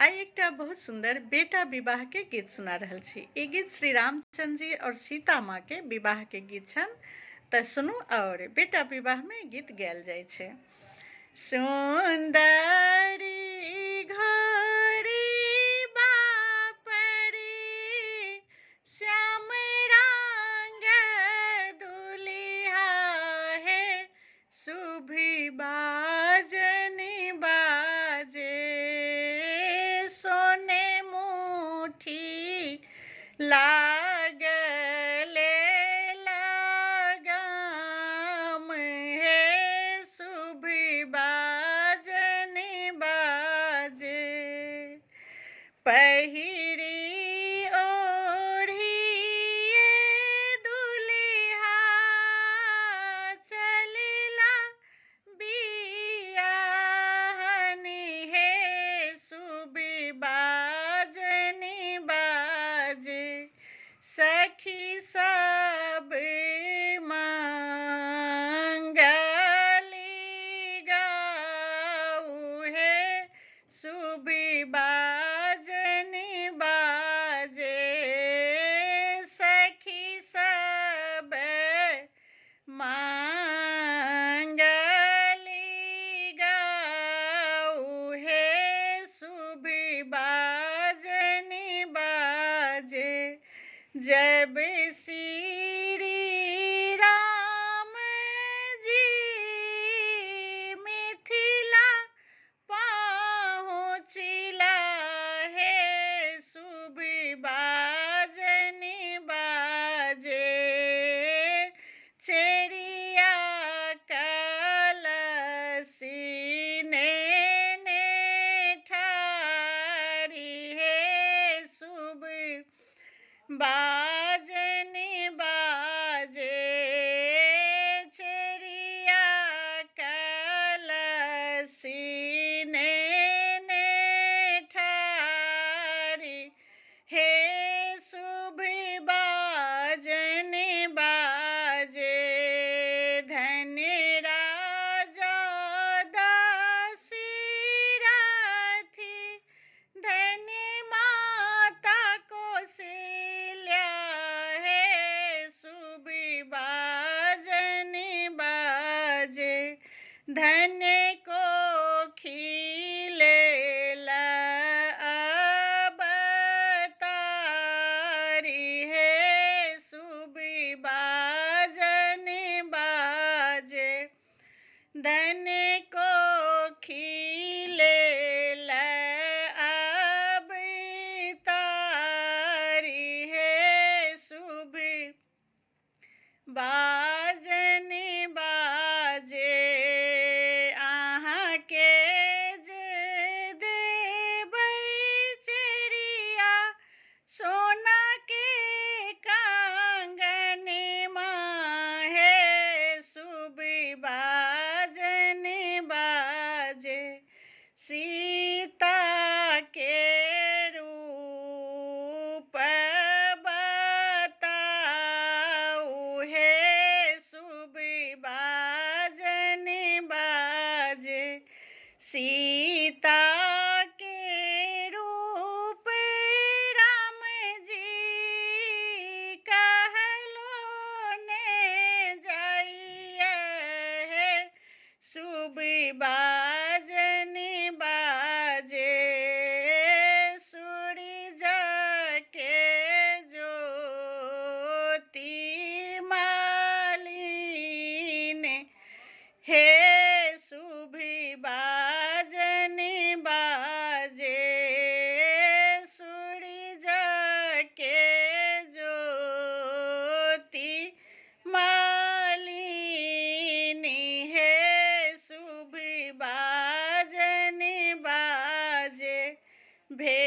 आई एकटा बहुत सुंदर बेटा विवाह के गीत सुना रहल छी। ई गीत श्री रामचंद्र जी और सीता माँ के विवाह के गीत छन। त सुनू और बेटा विवाह में गीत गायल जाय छै। सुंदरी घोड़ी बापरी श्याम रंग दुलिहा है सुभी बाजनी बाजे सोने मुठी लागले लगाम है सुभी बाजनी बाजे पहिरी ओढ़िए दुलिहा चलिला बियाहनी है सुभी बाजनी बाजे सखी सब मंगली गाऊ है सुभी बाजनी बाजे सखी सब मंगली गाऊ है सुभी बाजनी बाजे जब श्री राम जी मिथिला पहुँचिला है सुभी बाजनी बाजे चेरिया कलसी ने ठारी है सुभी बाजनी बाजे चेरिया कलसी ने ठारी हे सुभी बाजनी बाजे धन्य राजा दासीरथी धन्य माता कौशल्या है सुभी बाजनी बाजे धन्य को खिलेला अवतारी है सुभी बाजनी बाजे धन्य को खिलेला अवतारी है सुभी बाजनी बाजे अहाँ के जे देबै चिड़िया सोना के कांगनी माँ है सुभी बाजनी बाजे सीता के रूप बताऊ है सुभी बाजनी बाजे सीता के रूप राम जी कहलो ने जाइए है सुभी बाजनी बाजे सूरज के ज्योति मालिन हे सुभी बाजनी बाजे सूरज के ज्योति मालिनी है सुभी बाजनी बाजे भे